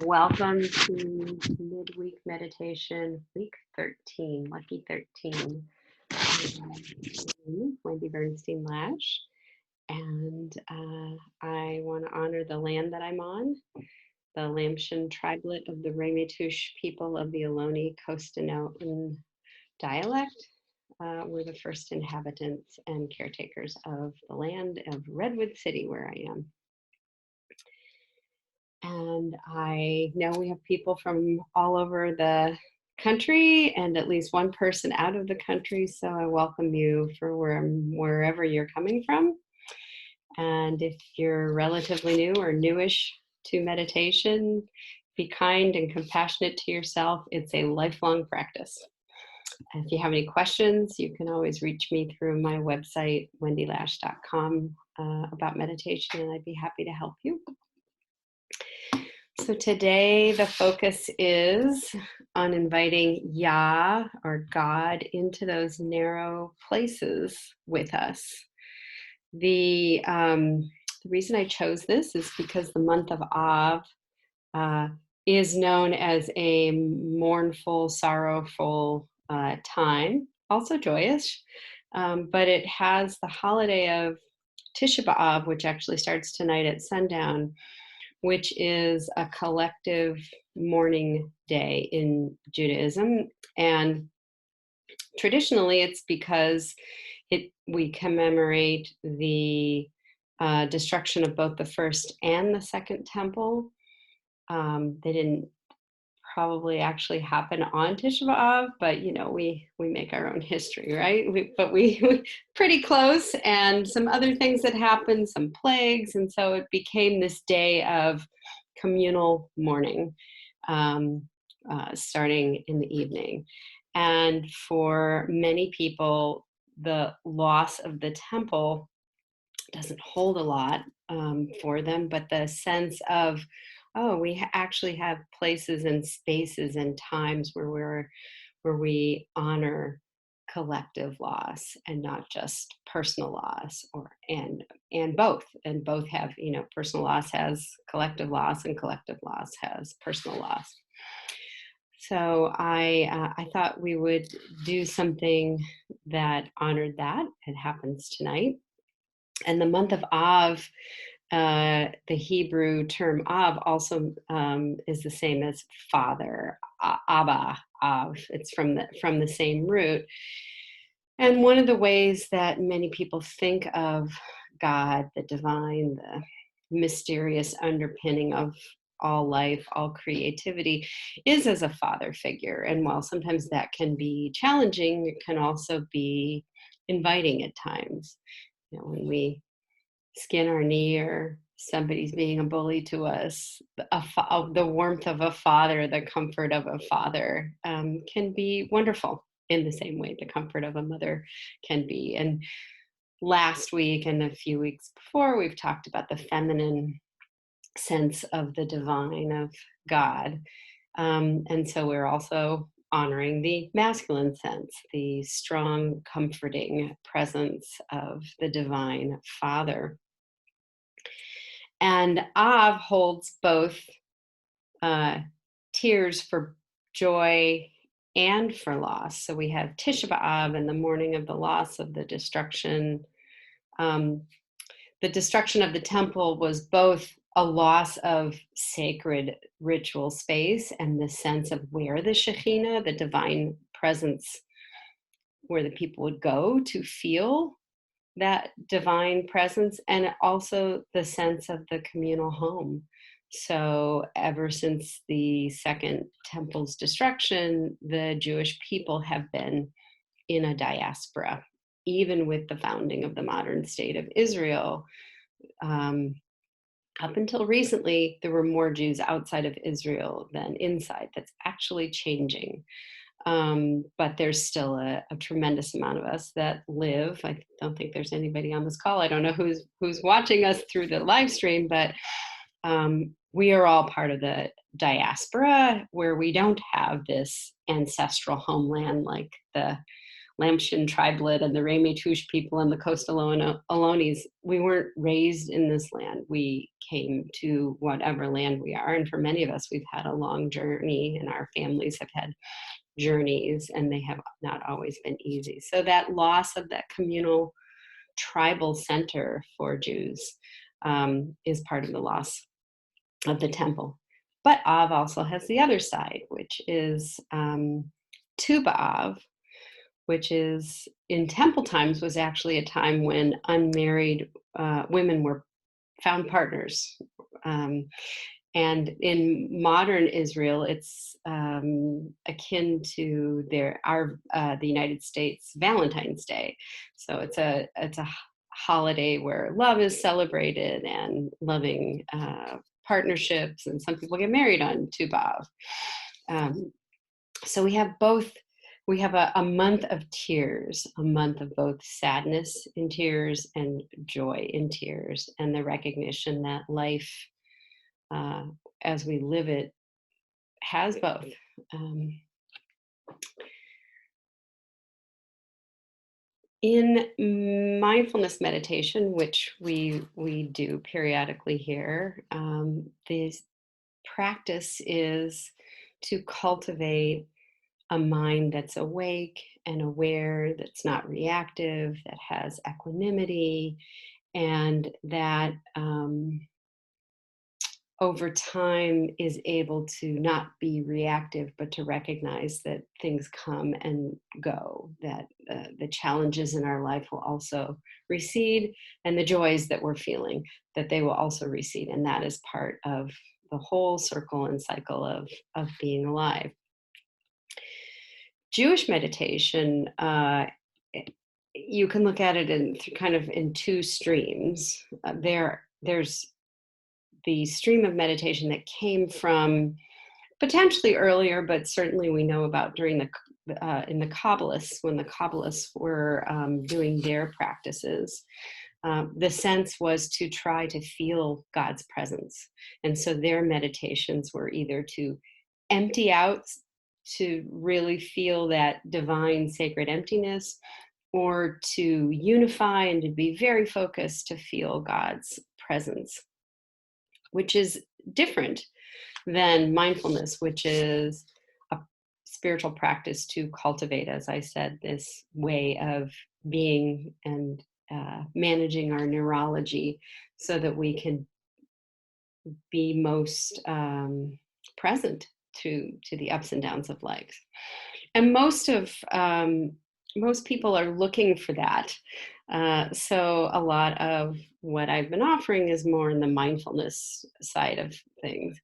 Welcome to midweek meditation, week 13, lucky 13. I'm Wendie Bernstein Lash, and I want to honor the land that I'm on, the Lamshan tribelet of the Ramaytush people of the Ohlone Costanoan dialect. We're the first inhabitants and caretakers of the land of Redwood City, where I am. And I know we have people from all over the country and at least one person out of the country. So I welcome you for wherever you're coming from. And if you're relatively new or newish to meditation, be kind and compassionate to yourself. It's a lifelong practice. If you have any questions, you can always reach me through my website, wendielash.com, about meditation, and I'd be happy to help you. So today the focus is on inviting Yah, or God, into those narrow places with us. The reason I chose this is because the month of Av is known as a mournful, sorrowful time, also joyous, but it has the holiday of Tisha B'Av, which actually starts tonight at sundown, which is a collective mourning day in Judaism. And traditionally, it's because we commemorate the destruction of both the first and the second temple. They didn't probably actually happen on Tisha B'Av, but we make our own history, right? We pretty close, and some other things that happened, some plagues, and so it became this day of communal mourning, starting in the evening. And for many people, the loss of the temple doesn't hold a lot for them, but the sense of, we actually have places and spaces and times where we honor collective loss and not just personal loss, and both have, personal loss has collective loss, and collective loss has personal loss. So I thought we would do something that honored that. It happens tonight. And the month of Av, the Hebrew term Av also is the same as father, Abba, Av. It's from the same root. And one of the ways that many people think of God, the divine, the mysterious underpinning of all life, all creativity, is as a father figure. And while sometimes that can be challenging, it can also be inviting at times. When we skin our knee or somebody's being a bully to us, the warmth of a father, the comfort of a father can be wonderful in the same way the comfort of a mother can be. And last week and a few weeks before, we've talked about the feminine sense of the divine, of God. And so we're also honoring the masculine sense, the strong, comforting presence of the divine Father. And Av holds both tears for joy and for loss. So we have Tisha B'Av and the mourning of the loss of the destruction. The destruction of the temple was both a loss of sacred ritual space and the sense of where the Shekhinah, the divine presence, where the people would go to feel that divine presence, and also the sense of the communal home. So ever since the second temple's destruction, the Jewish people have been in a diaspora. Even with the founding of the modern state of Israel, up until recently, there were more Jews outside of Israel than inside. That's actually changing. But there's still a tremendous amount of us that live. I don't think there's anybody on this call. I don't know who's watching us through the live stream, but we are all part of the diaspora, where we don't have this ancestral homeland like the Lamshan tribelet and the Ramaytush people and the coastal Ohlonies, we weren't raised in this land. We came to whatever land we are. And for many of us, we've had a long journey, and our families have had journeys, and they have not always been easy. So that loss of that communal tribal center for Jews is part of the loss of the temple. But Av also has the other side, which is Tu B'Av, which is in temple times was actually a time when unmarried women were found partners. And in modern Israel, it's akin to the United States Valentine's Day. So it's a holiday where love is celebrated and loving partnerships, and some people get married on Tu B'Av. So we have both. We have a month of tears, a month of both sadness in tears and joy in tears, and the recognition that life, as we live it, has both. In mindfulness meditation, which we do periodically here, this practice is to cultivate a mind that's awake and aware, that's not reactive, that has equanimity, and that over time is able to not be reactive, but to recognize that things come and go, that the challenges in our life will also recede, and the joys that we're feeling, that they will also recede. And that is part of the whole circle and cycle of being alive. Jewish meditation, you can look at it in two streams. There's the stream of meditation that came from potentially earlier, but certainly we know about during in the Kabbalists, when the Kabbalists were doing their practices. The sense was to try to feel God's presence. And so their meditations were either to empty out, to really feel that divine sacred emptiness, or to unify and to be very focused to feel God's presence, which is different than mindfulness, which is a spiritual practice to cultivate, as I said, this way of being and managing our neurology so that we can be most present to the ups and downs of life. And most people are looking for that. So a lot of what I've been offering is more in the mindfulness side of things.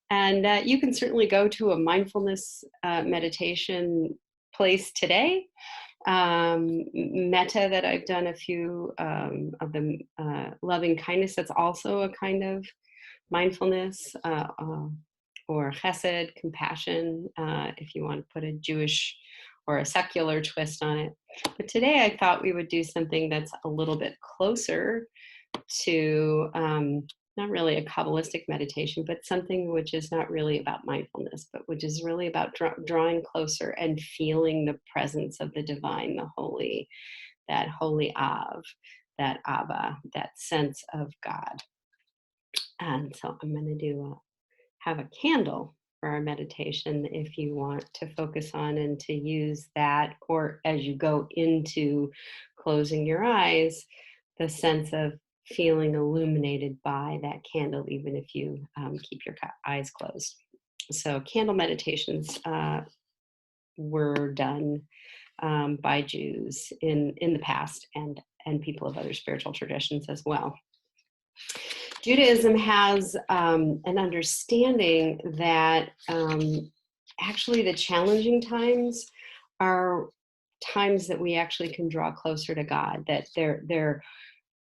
And you can certainly go to a mindfulness meditation place today. Metta, that I've done a few of the loving kindness, that's also a kind of mindfulness, or chesed, compassion, if you want to put a Jewish or a secular twist on it. But today I thought we would do something that's a little bit closer to not really a Kabbalistic meditation, but something which is not really about mindfulness, but which is really about drawing closer and feeling the presence of the divine, the holy, that holy Av, that Abba, that sense of God. And so I'm going to have a candle for our meditation if you want to focus on and to use that, or as you go into closing your eyes, the sense of feeling illuminated by that candle, even if you keep your eyes closed. So candle meditations were done by Jews in the past, and people of other spiritual traditions as well. Judaism has an understanding that actually the challenging times are times that we actually can draw closer to God, that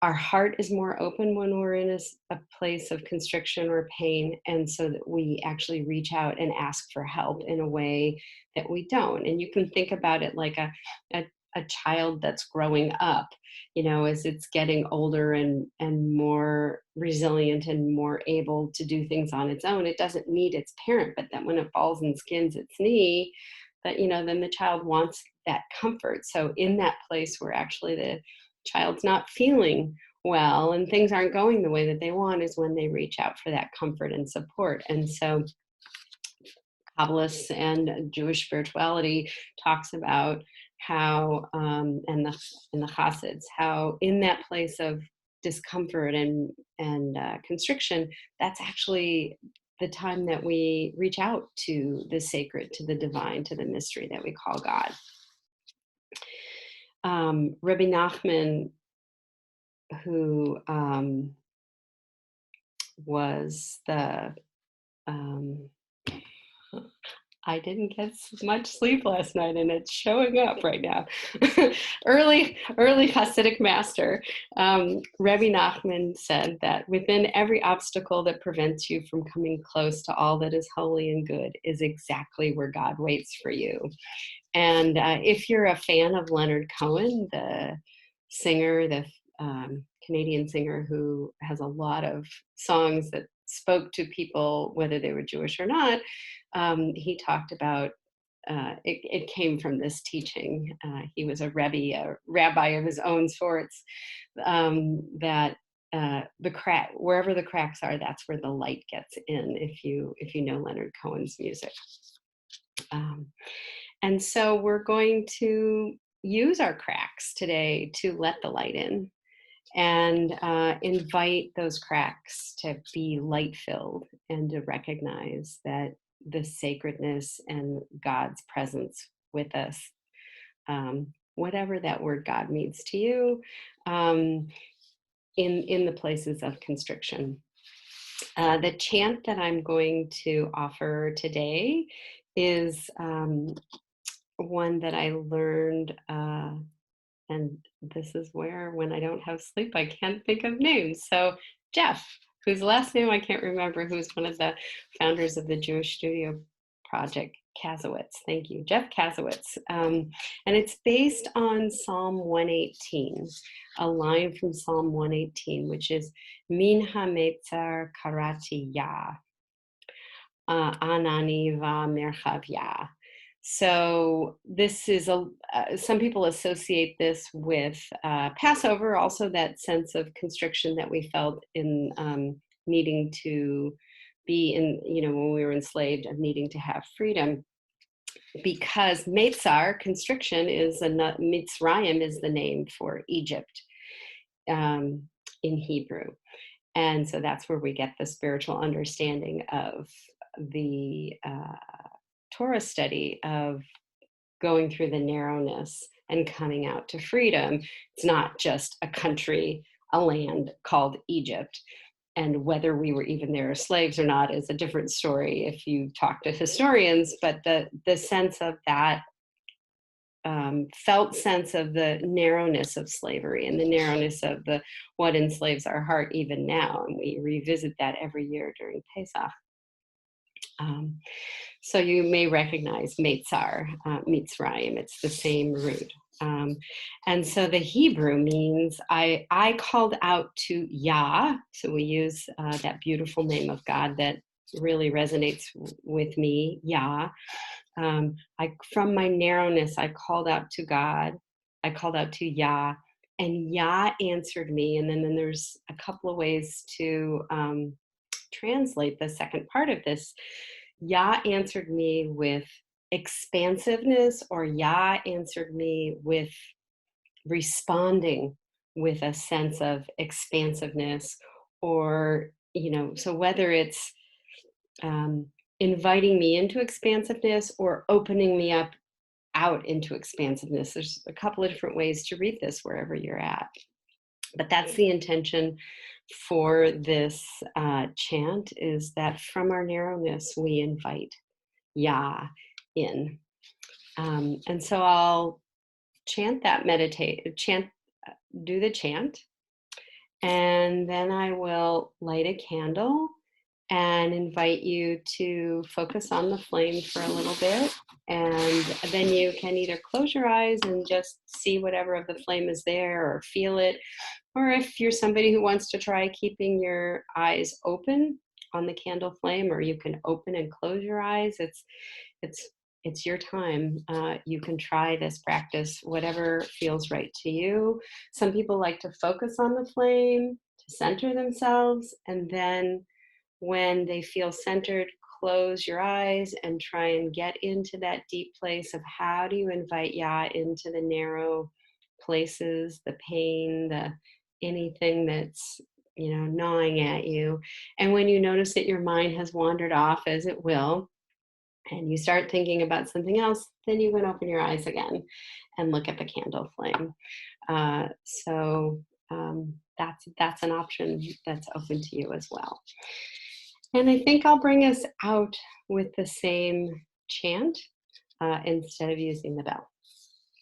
our heart is more open when we're in a place of constriction or pain, and so that we actually reach out and ask for help in a way that we don't. And you can think about it like a child that's growing up, as it's getting older and more resilient and more able to do things on its own. It doesn't need its parent, but that when it falls and skins its knee, that, then the child wants that comfort. So in that place where actually the child's not feeling well and things aren't going the way that they want is when they reach out for that comfort and support. And so Kabbalists and Jewish spirituality talks about how, and the Chassids, how in that place of discomfort and constriction, that's actually the time that we reach out to the sacred, to the divine, to the mystery that we call God. Rabbi Nachman, who was the I didn't get much sleep last night, and it's showing up right now. early Hasidic master, Rebbe Nachman said that within every obstacle that prevents you from coming close to all that is holy and good is exactly where God waits for you. And if you're a fan of Leonard Cohen, the singer, the Canadian singer who has a lot of songs that spoke to people, whether they were Jewish or not, he talked about, it came from this teaching. He was a rebbe, a rabbi of his own sorts, that the crack, wherever the cracks are, that's where the light gets in, if you know Leonard Cohen's music. And so we're going to use our cracks today to let the light in and invite those cracks to be light-filled and to recognize that the sacredness and God's presence with us, whatever that word God means to you, in the places of constriction. The chant that I'm going to offer today is one that I learned, and this is where, when I don't have sleep, I can't think of names. So Jeff, whose last name I can't remember, who's one of the founders of the Jewish Studio Project, Kazowitz. Thank you, Jeff Kazowitz. And it's based on Psalm 118, a line from Psalm 118, which is Min HaMeitzar Karati Ya, Anani Va Merchav Ya. So this is some people associate this with Passover, also that sense of constriction that we felt in needing to be in, when we were enslaved, of needing to have freedom. Because HaMeitzar, constriction, is Mitzrayim is the name for Egypt in Hebrew. And so that's where we get the spiritual understanding of the Torah study of going through the narrowness and coming out to freedom. It's not just a country, a land called Egypt. And whether we were even there as slaves or not is a different story if you talk to historians, but the sense of that felt sense of the narrowness of slavery and the narrowness of what enslaves our heart even now. And we revisit that every year during Pesach. So you may recognize HaMeitzar, Mitzrayim, it's the same root. And so the Hebrew means I called out to Yah. So we use that beautiful name of God that really resonates with me, Yah. From my narrowness, I called out to God. I called out to Yah, and Yah answered me. And then there's a couple of ways to translate the second part of this. Yah answered me with expansiveness, or Yah answered me with responding with a sense of expansiveness, or, so whether it's inviting me into expansiveness or opening me up out into expansiveness. There's a couple of different ways to read this wherever you're at. But that's the intention for this chant, is that from our narrowness, we invite Yah in. And so I'll chant that do the chant, and then I will light a candle and invite you to focus on the flame for a little bit. And then you can either close your eyes and just see whatever of the flame is there, or feel it. Or if you're somebody who wants to try keeping your eyes open on the candle flame, or you can open and close your eyes. It's it's your time. You can try this practice, whatever feels right to you. Some people like to focus on the flame to center themselves, and then when they feel centered, close your eyes and try and get into that deep place of how do you invite Ya into the narrow places, the pain, the anything that's gnawing at you. And when you notice that your mind has wandered off, as it will, and you start thinking about something else, then you can open your eyes again and look at the candle flame. So that's an option that's open to you as well. And I think I'll bring us out with the same chant instead of using the bell.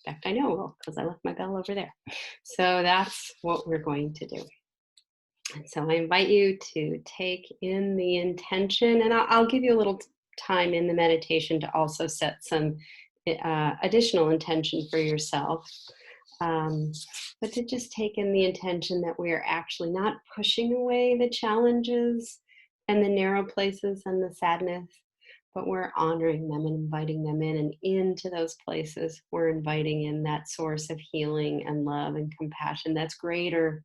In fact, I know I will because I left my bell over there. So that's what we're going to do. And so I invite you to take in the intention, and I'll give you a little time in the meditation to also set some additional intention for yourself. But to just take in the intention that we are actually not pushing away the challenges and the narrow places and the sadness, but we're honoring them and inviting them in. And into those places, we're inviting in that source of healing and love and compassion that's greater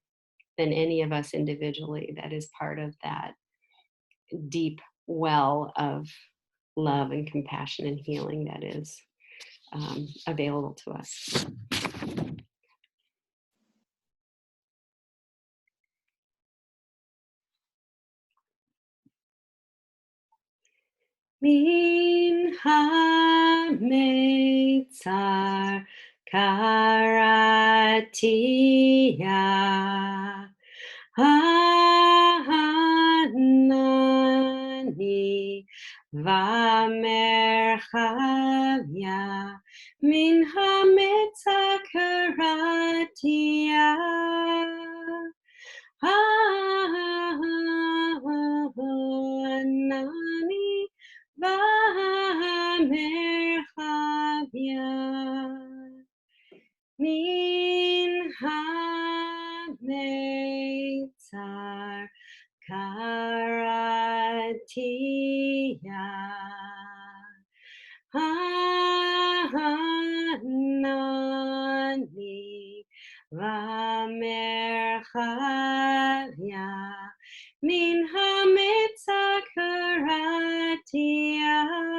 than any of us individually, that is part of that deep well of love and compassion and healing that is available to us. Min HaMeitzar Karati Anani Vamerchavya Min HaMeitzar Karati Anani Vamerchavya Min HaMeitzar Karati Anani Vamerchavya Min HaMeitzar Karati Anani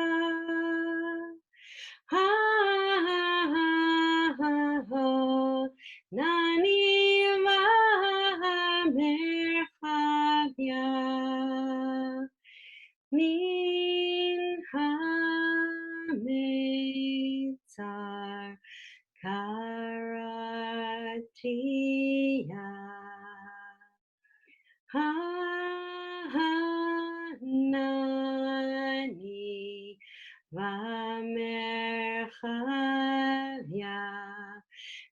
Vamerchavya Min HaMeitzar Karati Anani Vamerchavya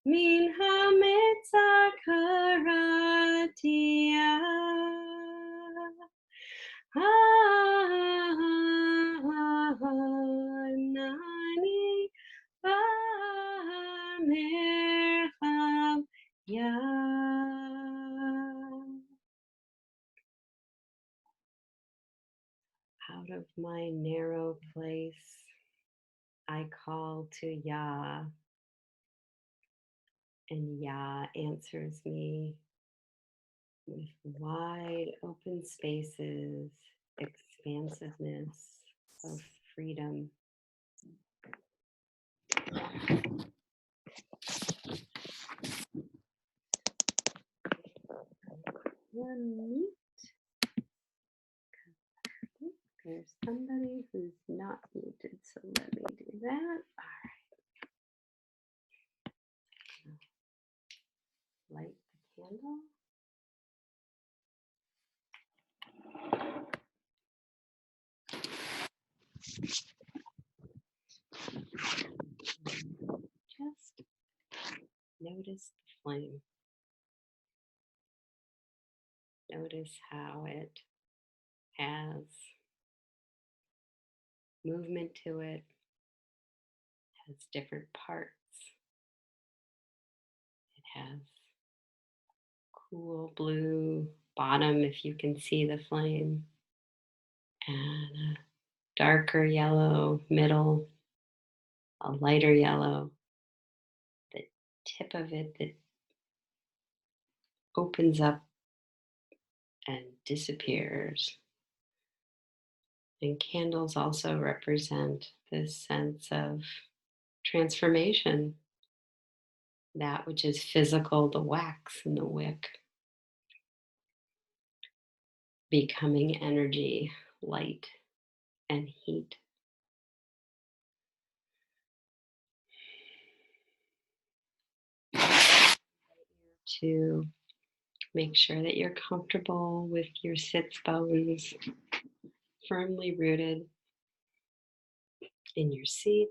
Min HaMeitzar Karati Anani Vamerchavya. Out of my narrow place, I call to Ya, and Ya answers me with wide open spaces, expansiveness of freedom. One There's somebody who's not muted, so let me do that. All right. Light the candle. Just notice the flame. Notice how it has movement to it, has different parts. It has cool blue bottom, if you can see the flame, and a darker yellow middle, a lighter yellow, the tip of it that opens up and disappears. And candles also represent this sense of transformation, that which is physical, the wax and the wick, becoming energy, light, and heat. To make sure that you're comfortable with your sits bones firmly rooted in your seat.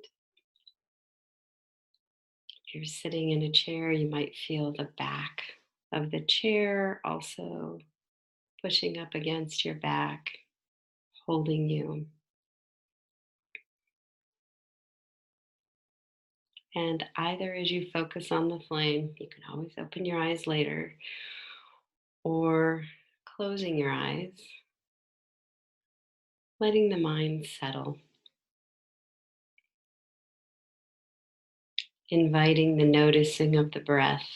If you're sitting in a chair, you might feel the back of the chair also pushing up against your back, holding you. And either as you focus on the flame, you can always open your eyes later, or closing your eyes, letting the mind settle, inviting the noticing of the breath,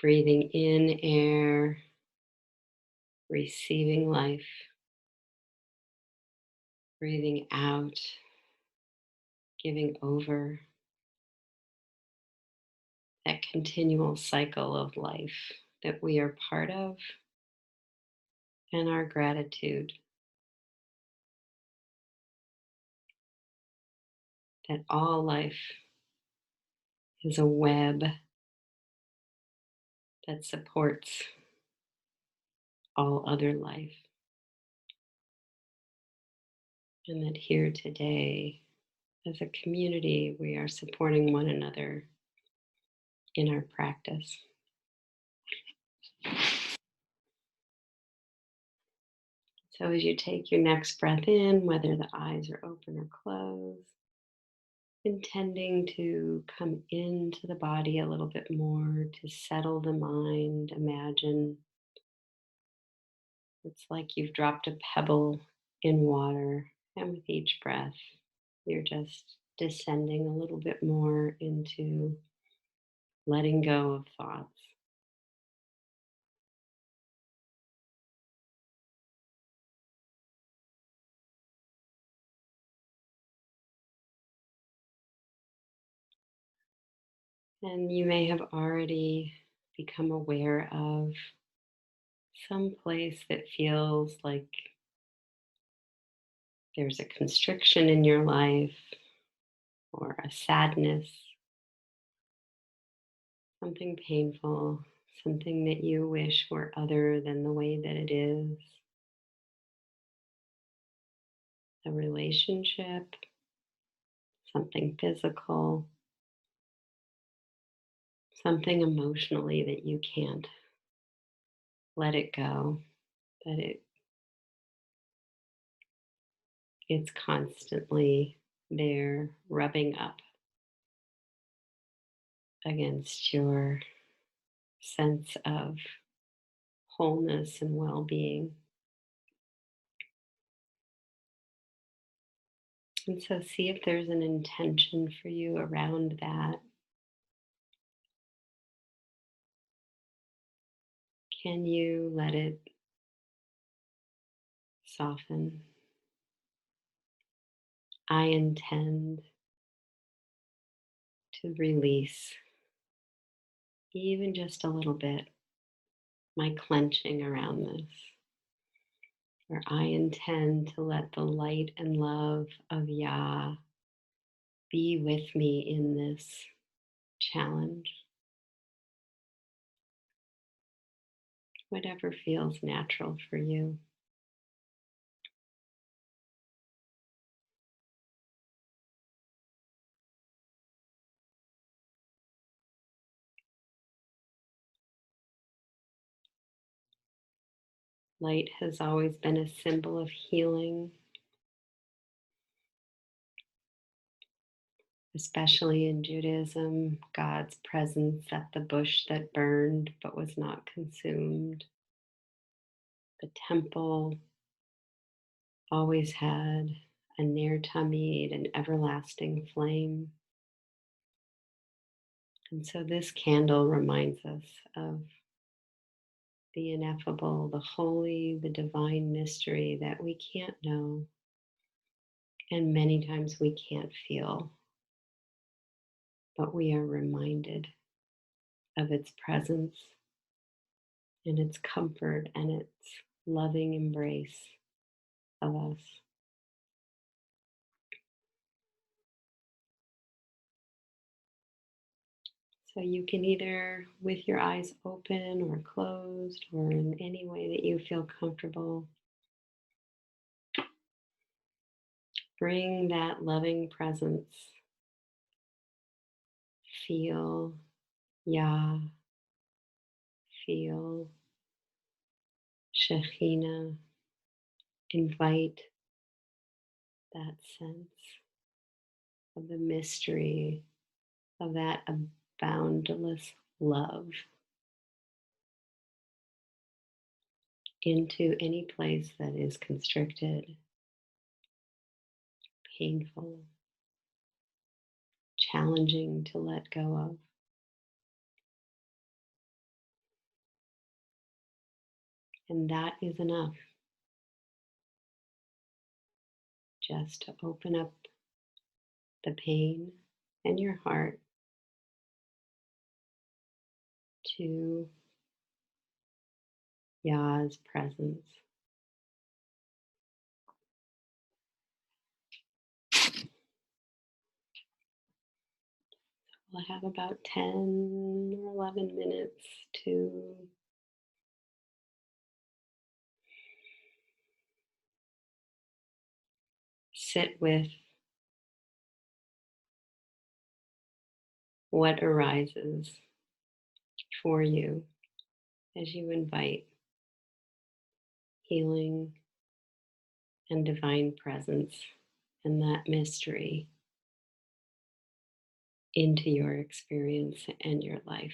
breathing in air, receiving life, breathing out, giving over, that continual cycle of life that we are part of, and our gratitude that all life is a web that supports all other life. And that here today, as a community, we are supporting one another in our practice. So as you take your next breath in, whether the eyes are open or closed, intending to come into the body a little bit more, to settle the mind, imagine it's like you've dropped a pebble in water, and with each breath, you're just descending a little bit more into letting go of thoughts. And you may have already become aware of some place that feels like there's a constriction in your life or a sadness, something painful, something that you wish were other than the way that it is, a relationship, something physical, something emotionally that you can't let it go, that it's constantly there rubbing up against your sense of wholeness and well-being. And so see if there's an intention for you around that. Can you let it soften? I intend to release, even just a little bit, my clenching around this. Or I intend to let the light and love of Yah be with me in this challenge. Whatever feels natural for you. Light has always been a symbol of healing, especially in Judaism. God's presence at the bush that burned but was not consumed. The temple always had a ner tamid, an everlasting flame. And so this candle reminds us of the ineffable, the holy, the divine mystery that we can't know, and many times we can't feel, but we are reminded of its presence and its comfort and its loving embrace of us. So you can either with your eyes open or closed or in any way that you feel comfortable, bring that loving presence. Feel Yah, feel Shekhinah, invite that sense of the mystery of that boundless love into any place that is constricted, painful, challenging to let go of. And that is enough just to open up the pain and your heart to Yah's presence. We'll have about 10 or 11 minutes to sit with what arises for you as you invite healing and divine presence and that mystery into your experience and your life.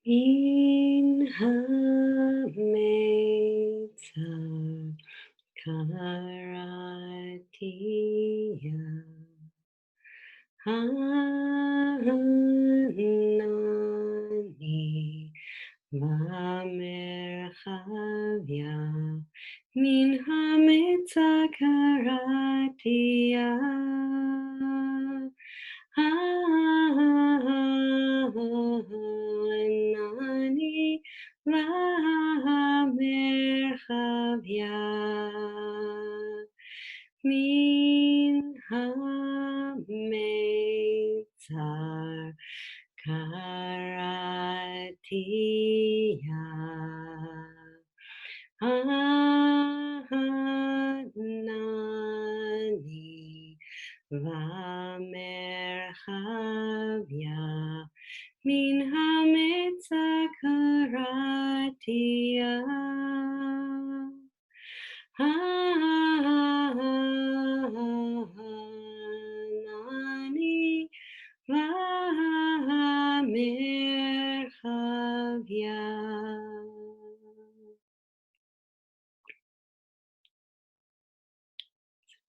In HaMeitzar Karati Anani Vamerchavya Min HaMeitzar Karati Anani Vamerchavya Min HaMeitzar Karati Anani Vamerchavya Min HaMeitzar Karati Anani Vamerchavya.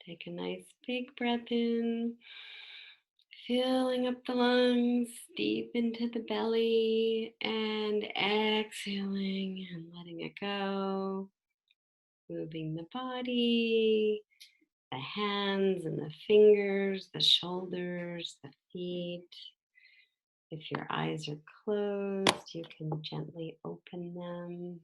Take a nice big breath in, filling up the lungs deep into the belly, and exhaling and letting it go. Moving the body, the hands and the fingers, the shoulders, the feet. If your eyes are closed, you can gently open them.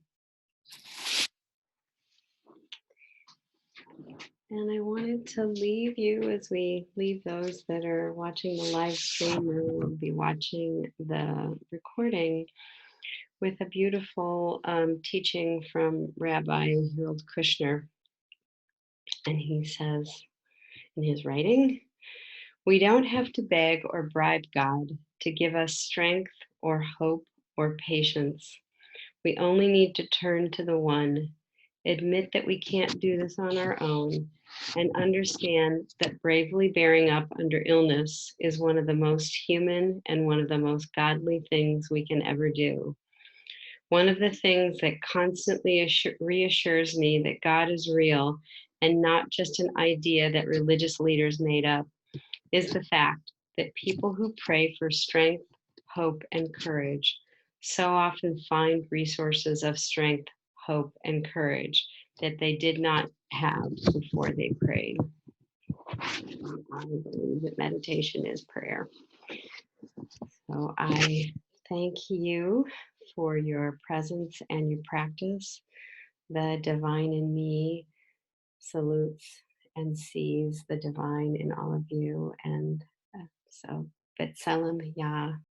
And I wanted to leave you, as we leave those that are watching the live stream or will be watching the recording, with a beautiful teaching from Rabbi Harold Kushner. And he says in his writing, "We don't have to beg or bribe God to give us strength or hope or patience. We only need to turn to the One, admit that we can't do this on our own, and understand that bravely bearing up under illness is one of the most human and one of the most godly things we can ever do. One of the things that constantly reassures me that God is real and not just an idea that religious leaders made up is the fact that people who pray for strength, hope, and courage so often find resources of strength, hope, and courage that they did not have before they prayed." I believe that meditation is prayer. So I thank you for your presence and your practice. The divine in me salutes and sees the divine in all of you. And so, B'Tselem Yah.